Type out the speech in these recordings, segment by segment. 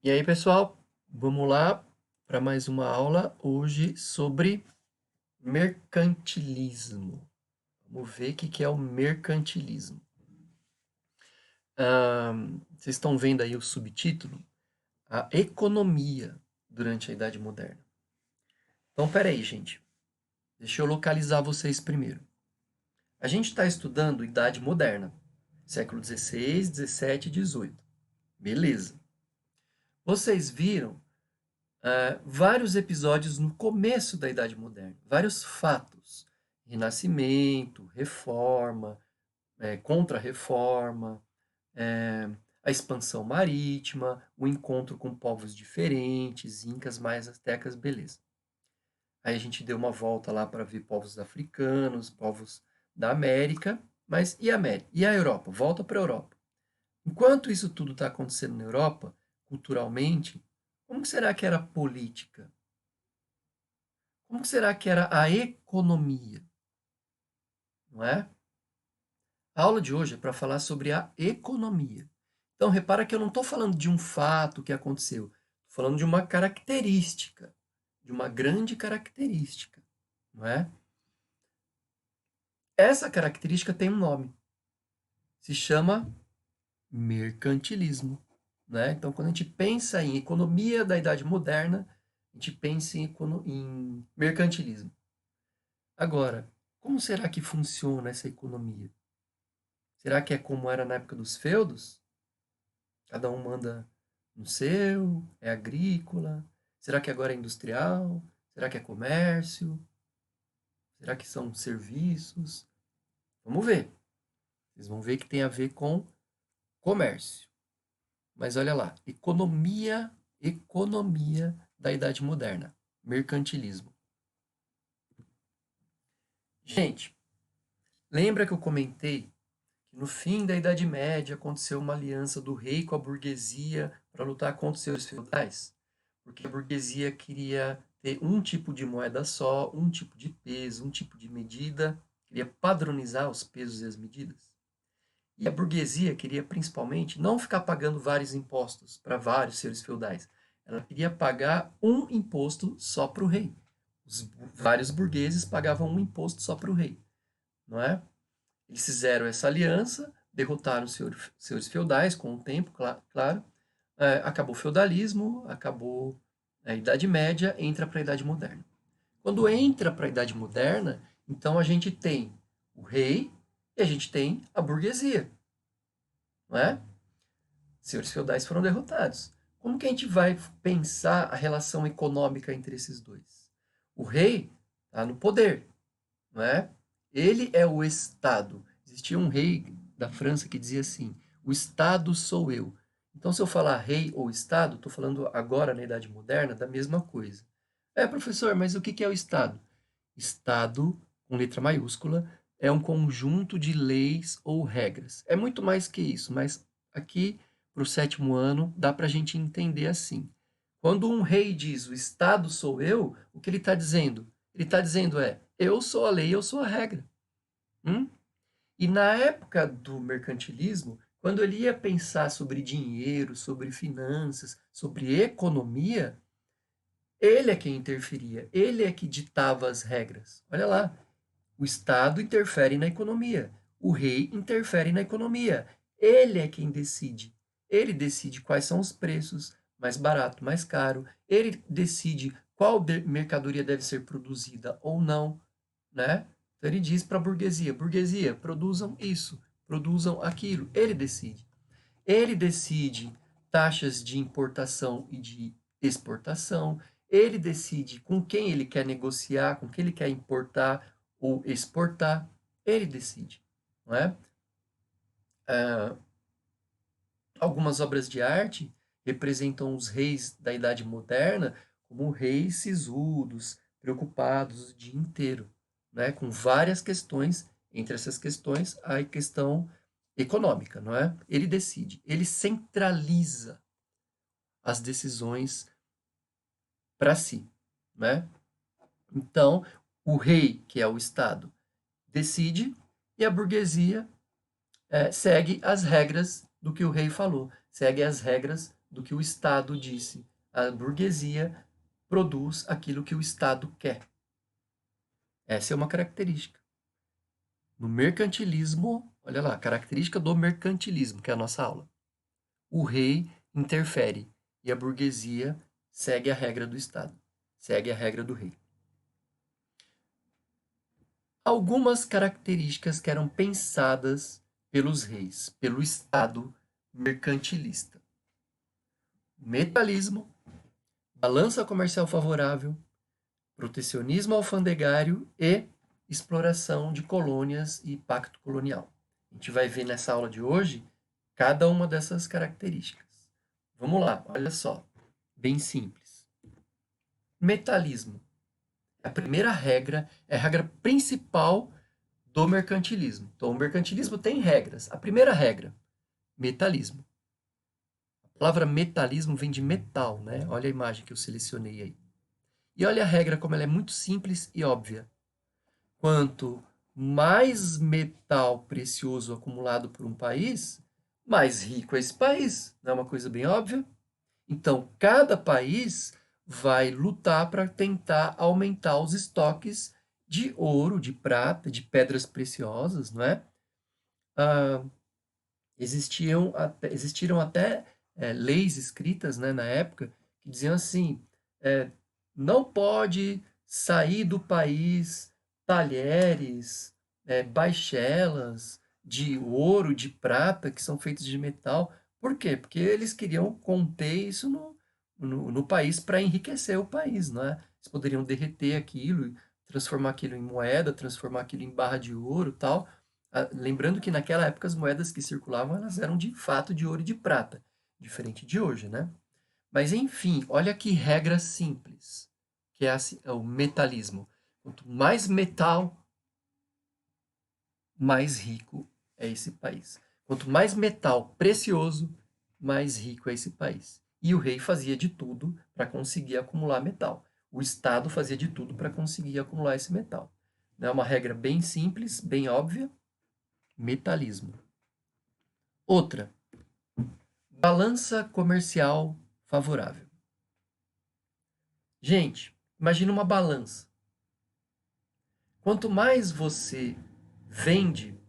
E aí, pessoal, vamos lá para mais uma aula hoje sobre mercantilismo. Vamos ver o que é o mercantilismo. Vocês estão vendo aí o subtítulo? A economia durante a Idade Moderna. Então, peraí, gente. Deixa eu localizar vocês primeiro. A gente está estudando Idade Moderna, século XVI, XVII e XVIII. Beleza. Vocês viram vários episódios no começo da Idade Moderna, vários fatos. Renascimento, reforma, contra-reforma, a expansão marítima, o encontro com povos diferentes, incas, maias, astecas, beleza. Aí a gente deu uma volta lá para ver povos africanos, povos da América, mas e a América? E a Europa? Volta para a Europa. Enquanto isso tudo está acontecendo na Europa, culturalmente, como será que era a política? Como será que era a economia? Não é? A aula de hoje é para falar sobre a economia. Então, repara que eu não estou falando de um fato que aconteceu. Estou falando de uma característica, de uma grande característica. Não é? Essa característica tem um nome. Se chama mercantilismo. Né? Então, quando a gente pensa em economia da Idade Moderna, a gente pensa em mercantilismo. Agora, como será que funciona essa economia? Será que é como era na época dos feudos? Cada um manda no seu, é agrícola? Será que agora é industrial? Será que é comércio? Será que são serviços? Vamos ver. Vocês vão ver que tem a ver com comércio. Mas olha lá, economia da Idade Moderna, mercantilismo. Gente, lembra que eu comentei que no fim da Idade Média aconteceu uma aliança do rei com a burguesia para lutar contra os senhores feudais? Porque a burguesia queria ter um tipo de moeda só, um tipo de peso, um tipo de medida, queria padronizar os pesos e as medidas. E a burguesia queria principalmente não ficar pagando vários impostos para vários senhores feudais. Ela queria pagar um imposto só para o rei. Os vários burgueses pagavam um imposto só para o rei, não é? Eles fizeram essa aliança, derrotaram os senhores feudais com o tempo, claro. Acabou o feudalismo, acabou a Idade Média, entra para a Idade Moderna. Quando entra para a Idade Moderna, então a gente tem o rei e a gente tem a burguesia, não é? Senhores feudais foram derrotados. Como que a gente vai pensar a relação econômica entre esses dois? O rei está no poder, não é? Ele é o Estado. Existia um rei da França que dizia assim: o Estado sou eu. Então, se eu falar rei ou Estado, estou falando agora na Idade Moderna da mesma coisa. Professor, mas o que é o Estado? Estado, com letra maiúscula, é um conjunto de leis ou regras. É muito mais que isso, mas aqui, para o sétimo ano, dá para a gente entender assim. Quando um rei diz o Estado sou eu, o que ele está dizendo? Ele está dizendo eu sou a lei, eu sou a regra. Hum? E na época do mercantilismo, quando ele ia pensar sobre dinheiro, sobre finanças, sobre economia, ele é quem interferia, ele é que ditava as regras. Olha lá, o Estado interfere na economia, o rei interfere na economia. Ele é quem decide. Ele decide quais são os preços, mais barato, mais caro. Ele decide qual mercadoria deve ser produzida ou não, né? Então ele diz para a burguesia: burguesia, produzam isso, produzam aquilo. Ele decide. Ele decide taxas de importação e de exportação. Ele decide com quem ele quer negociar, com quem ele quer importar ou exportar. Ele decide, não é? Ah, algumas obras de arte representam os reis da Idade Moderna como reis sisudos, preocupados o dia inteiro, né? Com várias questões. Entre essas questões, a questão econômica, não é? Ele decide, ele centraliza as decisões para si, né? Então, o rei, que é o Estado, decide e a burguesia segue as regras do que o rei falou, segue as regras do que o Estado disse. A burguesia produz aquilo que o Estado quer. Essa é uma característica. No mercantilismo, olha lá, característica do mercantilismo, que é a nossa aula. O rei interfere e a burguesia segue a regra do Estado, segue a regra do rei. Algumas características que eram pensadas pelos reis, pelo Estado mercantilista: metalismo, balança comercial favorável, protecionismo alfandegário e exploração de colônias e pacto colonial. A gente vai ver nessa aula de hoje cada uma dessas características. Vamos lá, olha só, bem simples. Metalismo. A primeira regra é a regra principal do mercantilismo. Então, o mercantilismo tem regras. A primeira regra, metalismo. A palavra metalismo vem de metal, né? Olha a imagem que eu selecionei aí. E olha a regra como ela é muito simples e óbvia. Quanto mais metal precioso acumulado por um país, mais rico é esse país. Não é uma coisa bem óbvia? Então, cada país vai lutar para tentar aumentar os estoques de ouro, de prata, de pedras preciosas, não é? Existiram até leis escritas, né, na época que diziam assim: não pode sair do país talheres, baixelas de ouro, de prata, que são feitos de metal. Por quê? Porque eles queriam conter isso no país para enriquecer o país, não é? Eles poderiam derreter aquilo, transformar aquilo em moeda, transformar aquilo em barra de ouro, tal. Lembrando que naquela época as moedas que circulavam, elas eram de fato de ouro e de prata, diferente de hoje, né? Mas enfim, olha que regra simples, que é o metalismo. Quanto mais metal, mais rico é esse país. Quanto mais metal precioso, mais rico é esse país. E o rei fazia de tudo para conseguir acumular metal. O Estado fazia de tudo para conseguir acumular esse metal. É uma regra bem simples, bem óbvia. Metalismo. Outra, balança comercial favorável. Gente, imagina uma balança. Quanto mais você vende,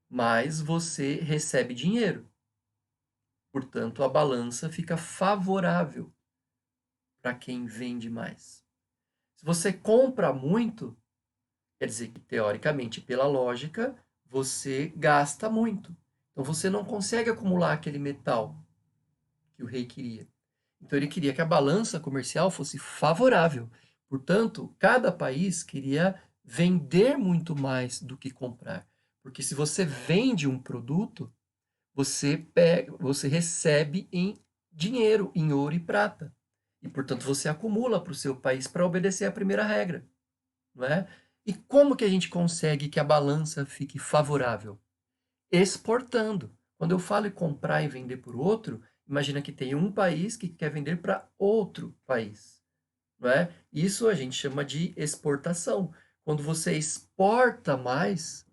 mais você recebe dinheiro. Portanto, a balança fica favorável para quem vende mais. Se você compra muito, quer dizer que, teoricamente, pela lógica, você gasta muito. Então, você não consegue acumular aquele metal que o rei queria. Então, ele queria que a balança comercial fosse favorável. Portanto, cada país queria vender muito mais do que comprar. Porque se você vende um produto, você recebe em dinheiro, em ouro e prata. E, portanto, você acumula para o seu país para obedecer à primeira regra, não é? E como que a gente consegue que a balança fique favorável? Exportando. Quando eu falo em comprar e vender por outro, imagina que tem um país que quer vender para outro país, não é? Isso a gente chama de exportação. Quando você exporta mais,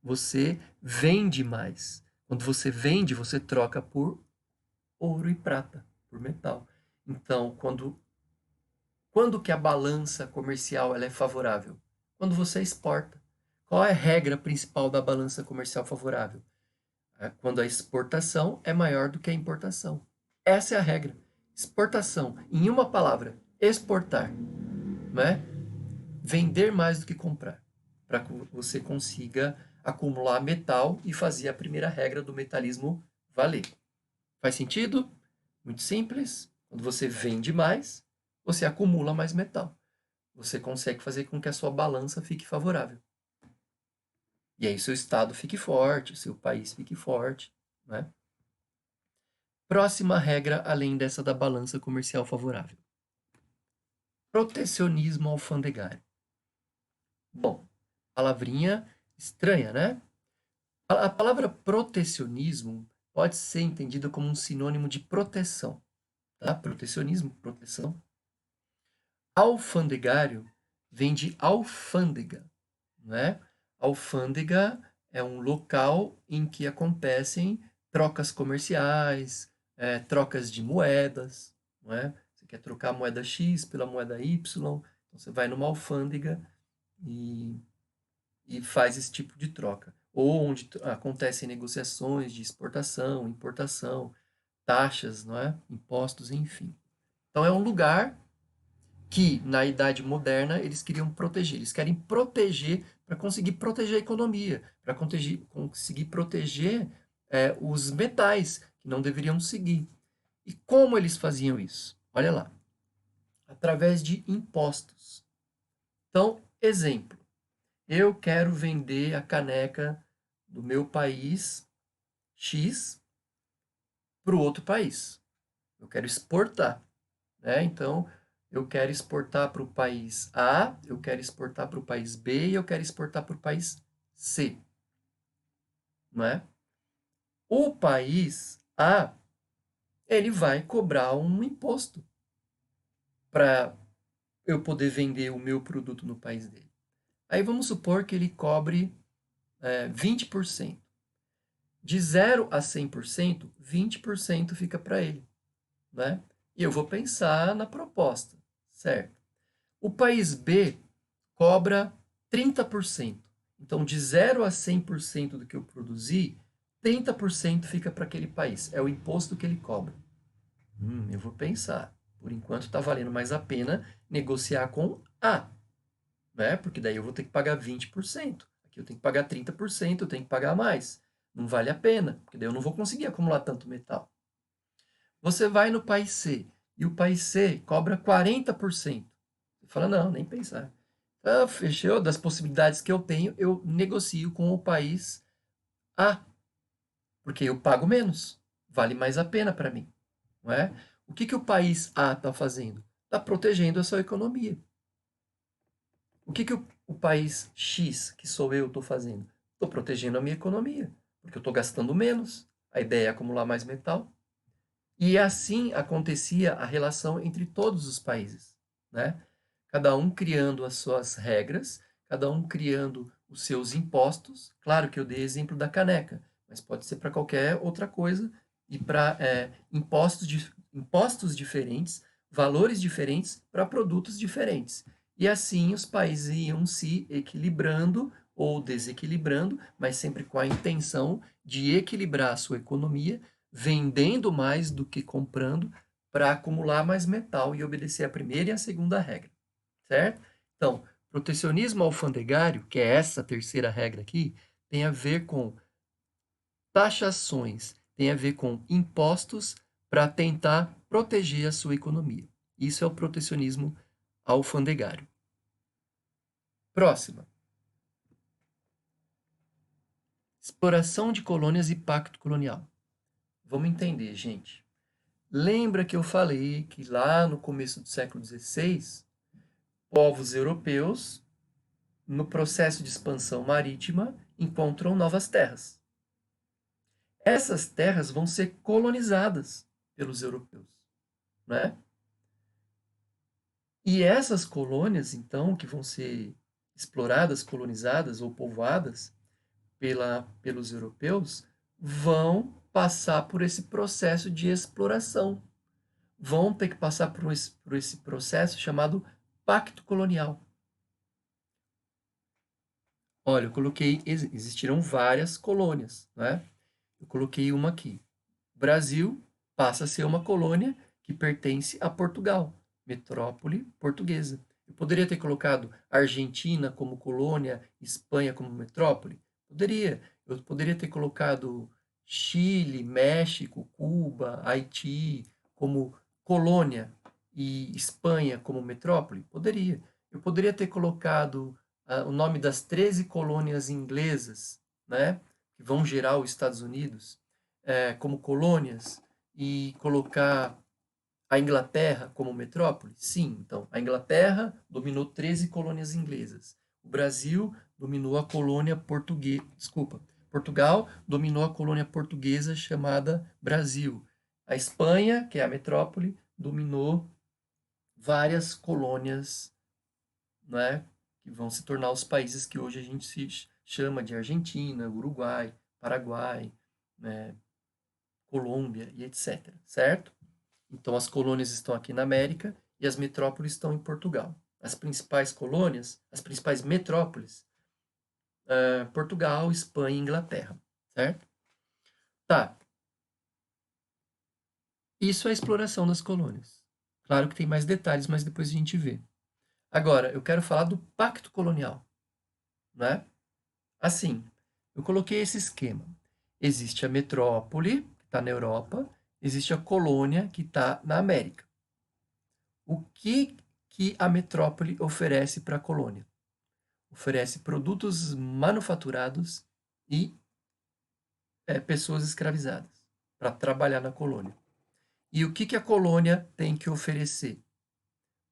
você vende mais. Quando você vende, você troca por ouro e prata, por metal. Então, quando que a balança comercial ela é favorável? Quando você exporta. Qual é a regra principal da balança comercial favorável? Quando a exportação é maior do que a importação. Essa é a regra. Exportação, em uma palavra, exportar, né? Vender mais do que comprar, para que você consiga acumular metal e fazer a primeira regra do metalismo valer. Faz sentido? Muito simples. Quando você vende mais, você acumula mais metal. Você consegue fazer com que a sua balança fique favorável. E aí seu estado fique forte, seu país fique forte, né? Próxima regra, além dessa da balança comercial favorável. Protecionismo alfandegário. Bom, palavrinha estranha, né? A palavra protecionismo pode ser entendida como um sinônimo de proteção, tá? Protecionismo, proteção. Alfandegário vem de alfândega, né? Alfândega é um local em que acontecem trocas comerciais, trocas de moedas, não é? Você quer trocar a moeda X pela moeda Y, então você vai numa alfândega e, e faz esse tipo de troca. Ou onde acontecem negociações de exportação, importação, taxas, não é? Impostos, enfim. Então é um lugar que na Idade Moderna eles queriam proteger. Eles querem proteger para conseguir proteger a economia, para conseguir proteger os metais que não deveriam seguir. E como eles faziam isso? Olha lá, através de impostos. Então, exemplo, eu quero vender a caneca do meu país X para o outro país. Eu quero exportar, né? Então, eu quero exportar para o país A, eu quero exportar para o país B e eu quero exportar para o país C, não é? O país A, ele vai cobrar um imposto para eu poder vender o meu produto no país dele. Aí vamos supor que ele cobre 20%. De 0 a 100%, 20% fica para ele, né? E eu vou pensar na proposta, certo? O país B cobra 30%. Então, de 0 a 100% do que eu produzi, 30% fica para aquele país. É o imposto que ele cobra. Eu vou pensar. Por enquanto, está valendo mais a pena negociar com A, né? Porque daí eu vou ter que pagar 20%. Aqui eu tenho que pagar 30%, eu tenho que pagar mais. Não vale a pena, porque daí eu não vou conseguir acumular tanto metal. Você vai no país C e o país C cobra 40%. Você fala, não, nem pensar. Fechou, das possibilidades que eu tenho, eu negocio com o país A, porque eu pago menos. Vale mais a pena para mim, não é? O que o país A está fazendo? Está protegendo a sua economia. O que o país X, que sou eu, estou fazendo? Estou protegendo a minha economia, porque eu estou gastando menos. A ideia é acumular mais metal. E assim acontecia a relação entre todos os países, né? Cada um criando as suas regras, cada um criando os seus impostos. Claro que eu dei exemplo da caneca, mas pode ser para qualquer outra coisa e para impostos diferentes, valores diferentes para produtos diferentes. E assim os países iam se equilibrando ou desequilibrando, mas sempre com a intenção de equilibrar a sua economia, vendendo mais do que comprando, para acumular mais metal e obedecer a primeira e a segunda regra, certo? Então, protecionismo alfandegário, que é essa terceira regra aqui, tem a ver com taxações, tem a ver com impostos para tentar proteger a sua economia. Isso é o protecionismo alfandegário. Próxima. Exploração de colônias e pacto colonial. Vamos entender, gente. Lembra que eu falei que lá no começo do século XVI, povos europeus, no processo de expansão marítima, encontram novas terras. Essas terras vão ser colonizadas pelos europeus, né? E essas colônias, então, que vão ser exploradas, colonizadas ou povoadas pelos europeus, vão passar por esse processo de exploração. Vão ter que passar por esse processo chamado pacto colonial. Olha, eu coloquei, existiram várias colônias, né? Eu coloquei uma aqui. O Brasil passa a ser uma colônia que pertence a Portugal, metrópole portuguesa. Eu poderia ter colocado Argentina como colônia, Espanha como metrópole? Poderia. Eu poderia ter colocado Chile, México, Cuba, Haiti como colônia e Espanha como metrópole? Poderia. Eu poderia ter colocado o nome das 13 colônias inglesas, né, que vão gerar os Estados Unidos, como colônias e colocar a Inglaterra como metrópole? Sim, então, a Inglaterra dominou 13 colônias inglesas. O Brasil dominou a colônia portuguesa, desculpa, Portugal dominou a colônia portuguesa chamada Brasil. A Espanha, que é a metrópole, dominou várias colônias, né, que vão se tornar os países que hoje a gente se chama de Argentina, Uruguai, Paraguai, né, Colômbia e etc, certo? Então, as colônias estão aqui na América e as metrópoles estão em Portugal. As principais colônias, as principais metrópoles, Portugal, Espanha e Inglaterra, certo? Tá. Isso é a exploração das colônias. Claro que tem mais detalhes, mas depois a gente vê. Agora, eu quero falar do pacto colonial, né? Assim, eu coloquei esse esquema. Existe a metrópole, que está na Europa, existe a colônia, que está na América. O que a metrópole oferece para a colônia? Oferece produtos manufaturados e pessoas escravizadas para trabalhar na colônia. E o que a colônia tem que oferecer?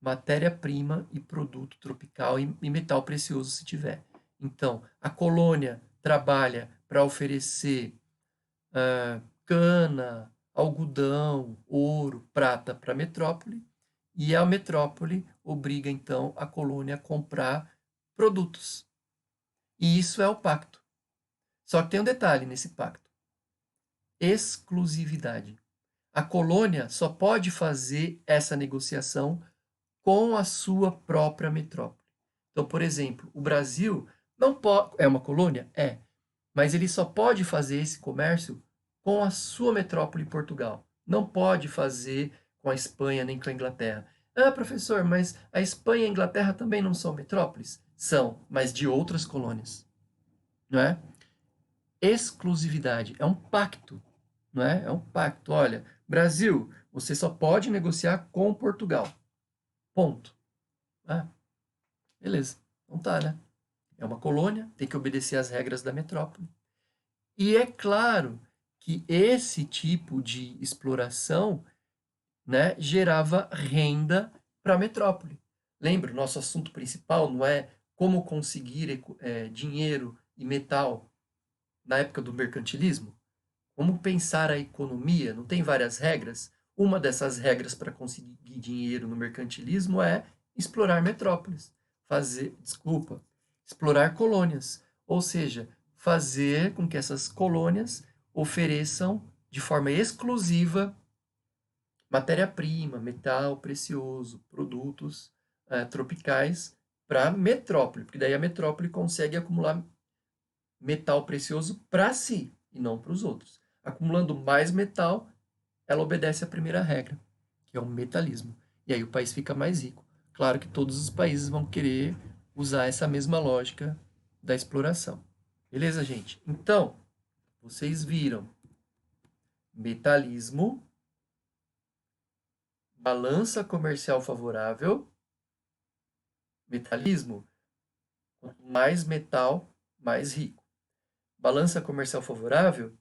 Matéria-prima e produto tropical e metal precioso, se tiver. Então, a colônia trabalha para oferecer cana, algodão, ouro, prata para a metrópole, e a metrópole obriga, então, a colônia a comprar produtos. E isso é o pacto. Só que tem um detalhe nesse pacto: exclusividade. A colônia só pode fazer essa negociação com a sua própria metrópole. Então, por exemplo, o Brasil não pode. É uma colônia? É. Mas ele só pode fazer esse comércio com a sua metrópole Portugal. Não pode fazer com a Espanha nem com a Inglaterra. Ah, professor, mas a Espanha e a Inglaterra também não são metrópoles? São, mas de outras colônias. Não é? Exclusividade. É um pacto. Não é? É um pacto. Olha, Brasil, você só pode negociar com Portugal. Ponto. Ah, beleza. Não tá, né? É uma colônia, tem que obedecer às regras da metrópole. E é claro que esse tipo de exploração, né, gerava renda para a metrópole. Lembra, o nosso assunto principal não é como conseguir dinheiro e metal na época do mercantilismo? Como pensar a economia? Não tem várias regras? Uma dessas regras para conseguir dinheiro no mercantilismo é explorar metrópoles, explorar colônias, ou seja, fazer com que essas colônias ofereçam de forma exclusiva matéria-prima, metal precioso, produtos tropicais para a metrópole, porque daí a metrópole consegue acumular metal precioso para si e não para os outros. Acumulando mais metal, ela obedece à primeira regra, que é o metalismo. E aí o país fica mais rico. Claro que todos os países vão querer usar essa mesma lógica da exploração. Beleza, gente? Então, vocês viram metalismo, balança comercial favorável, metalismo, quanto mais metal, mais rico. Balança comercial favorável,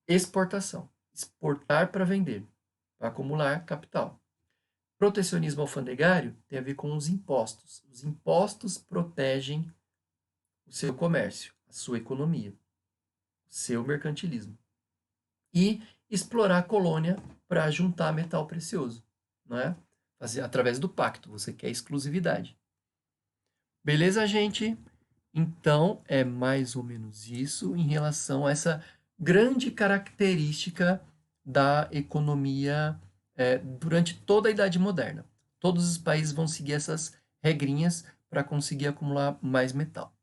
exportação. Exportar para vender, para acumular capital. Protecionismo alfandegário tem a ver com os impostos. Os impostos protegem o seu comércio, a sua economia, o seu mercantilismo. E explorar a colônia para juntar metal precioso, não é? Fazer através do pacto, você quer exclusividade. Beleza, gente? Então, é mais ou menos isso em relação a essa grande característica da economia durante toda a Idade Moderna. Todos os países vão seguir essas regrinhas para conseguir acumular mais metal.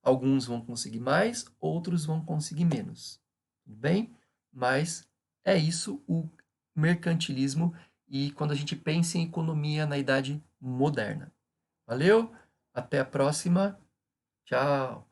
Alguns vão conseguir mais, outros vão conseguir menos. Tudo bem? Mas é isso o mercantilismo e quando a gente pensa em economia na Idade Moderna. Valeu? Até a próxima. Tchau.